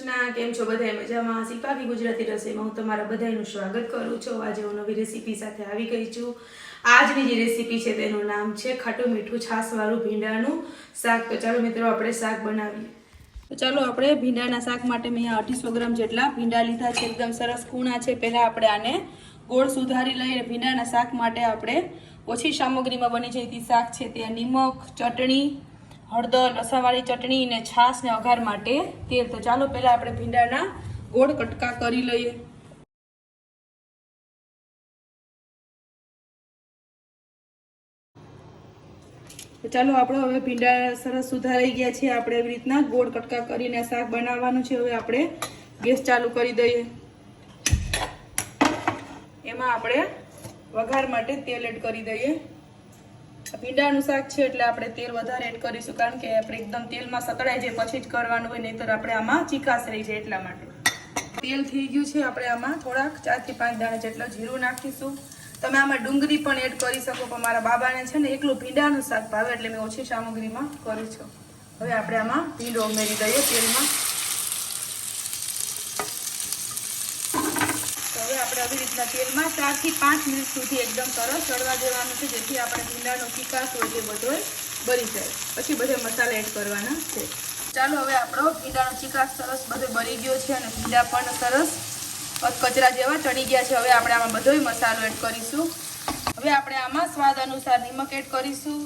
કૃષ્ણ કેમ છો બધા મજામાં શિલ્પા ગુજરાતી રસોઈમાં હું તમારા બધાનું સ્વાગત કરું છું। આજે હું નવી રેસીપી સાથે આવી ગઈ છું। આજની જે રેસીપી છે તેનું નામ છે ખાટું મીઠું છાશવાળું ભીંડાનું શાક। તો ચાલો મિત્રો આપણે શાક બનાવીએ। તો ચાલો આપણે ભીંડાના શાક માટે મેં 250 ગ્રામ જેટલા ભીંડા લીધા છે। એકદમ સરસ કૂણા છે। પહેલા આપણે આને ગોળ સુધારી લઈએ। ભીંડાના શાક માટે આપણે ઓછી સામગ્રીમાં બની જતી શાક છે। ત્યાં નિમક, ચટણી, हळदर, लसणवाળી चटणी ने छाश ने अघार माटे तेल। तो चालो पहला आपणे भींडाना गोળ कटका करी लईए। तो चालो आपणे हवे भींडा सरस सुधाराई गया छे। आपणे एवी रीतना गोળ कटका करीने शाक बनाववानुं छे। हवे आपणे गैस चालू करी दईए। एमां आपणे वघार माटे तेल एड करी दईए। भींडाનું શાક છે એટલે આપણે તેલ વધારે એડ કરીશું કારણ કે આપણે એકદમ તેલમાં સતળાઈ જાય પછી જ કરવાનું હોય, નહીતર આપણે આમાં ચીકાશ રહી જાય એટલા માટે। તેલ થઈ ગયું છે। આપણે આમાં થોડાક 4 થી 5 દાણા જેટલો જીરું નાખીશું। તમે આમાં ડુંગળી પણ એડ કરી શકો, પણ મારા બાબાને છે ને એકલું ભીંડાનું શાક ભાવે એટલે મેં ઓછી સામગ્રીમાં કરું છું। હવે આપણે આમાં ભીંડો ઉમેરી દઈએ તેલમાં। હવે આપણે આવી રીતના તેલમાં 4 થી 5 મિનિટ સુધી એકદમ સરસ ચડવા દેવાનું છે, જેથી આપણે ભીંડાનો ચીકાશ હોય એ બધો બળી જાય। પછી બધે મસાલા એડ કરવાના છે। ચાલો હવે આપણો ભીંડાનો ચીકાશ સરસ બધો બળી ગયો છે અને ભીંડા પણ સરસ કચરા જેવા ચડી ગયા છે। હવે આપણે આમાં બધો મસાલો એડ કરીશું। હવે આપણે આમાં સ્વાદ અનુસાર નિમક એડ કરીશું।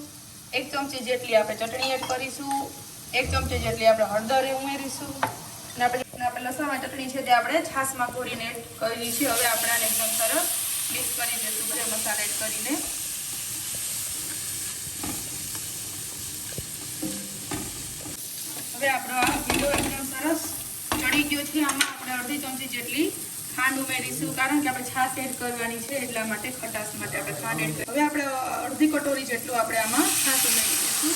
1 ચમચી જેટલી આપણે ચટણી એડ કરીશું। 1 ચમચી જેટલી આપણે હળદર ઉમેરીશું। આપણે લસણવાળી ચટણી છે તે આપણે છાશમાં ઘોરીને એડ કરી છે। હવે આપણે આને એકદમ સરસ મિક્સ કરી દઈશું બધા મસાલા એડ કરીને। હવે આપણો આ ભીંડો એકદમ સરસ ચડી ગયો છે। આમાં આપણે અડધી ચમચી જેટલી ખાંડ ઉમેરીશું કારણ કે આપણે છાશ એડ કરવાની છે એટલા માટે, ખટાશ માટે આપણે ખાંડ એડ કરી। હવે આપણે અડધી કટોરી જેટલું આપણે આમાં છાશ ઉમેરી દઈશું।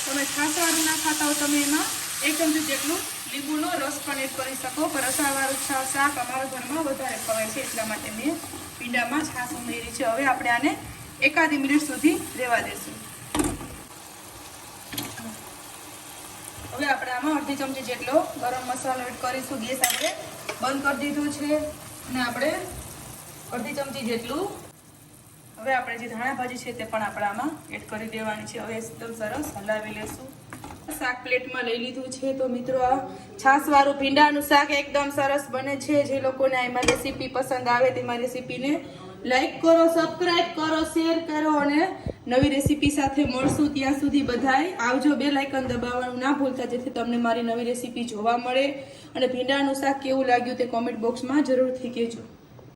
તમે છાશવાળું ના ખાતા હો તમે એમાં 1 ચમચી જેટલું લીંબુનો રસ પણ એડ કરી શકો, પણ રસાવાળું શાક અમારા ઘરમાં વધારે ખવાય છે એટલા માટે મેં ભીંડામાં છાશ ઉમેરી છે। હવે આપણે આને 1 મિનિટ સુધી રહેવા દઈશું। હવે આપણે આમાં અડધી ચમચી જેટલો ગરમ મસાલો એડ કરીશું। ગેસ આપણે બંધ કરી દીધું છે અને આપણે અડધી ચમચી જેટલું હવે આપણે જે ધાણા ભાજી છે તે પણ આપણે આમાં એડ કરી દેવાની છે। હવે એકદમ સરસ હલાવી લેશું। શાક પ્લેટમાં લઈ લીધું છે। તો મિત્રો આ છાશવાળું ભીંડાનું શાક એકદમ સરસ બને છે। જે લોકોને આ રેસીપી પસંદ આવે તે મારી રેસીપીને લાઈક કરો, સબસ્ક્રાઇબ કરો, શેર કરો અને નવી રેસીપી સાથે મળશું। ત્યાં સુધી બધાય આવજો। બેલ આઇકન દબાવવાનું ના ભૂલતા, જેથી તમને મારી નવી રેસીપી જોવા મળે। અને ભીંડાનું શાક કેવું લાગ્યું તે કોમેન્ટ બોક્સમાં જરૂરથી કહેજો।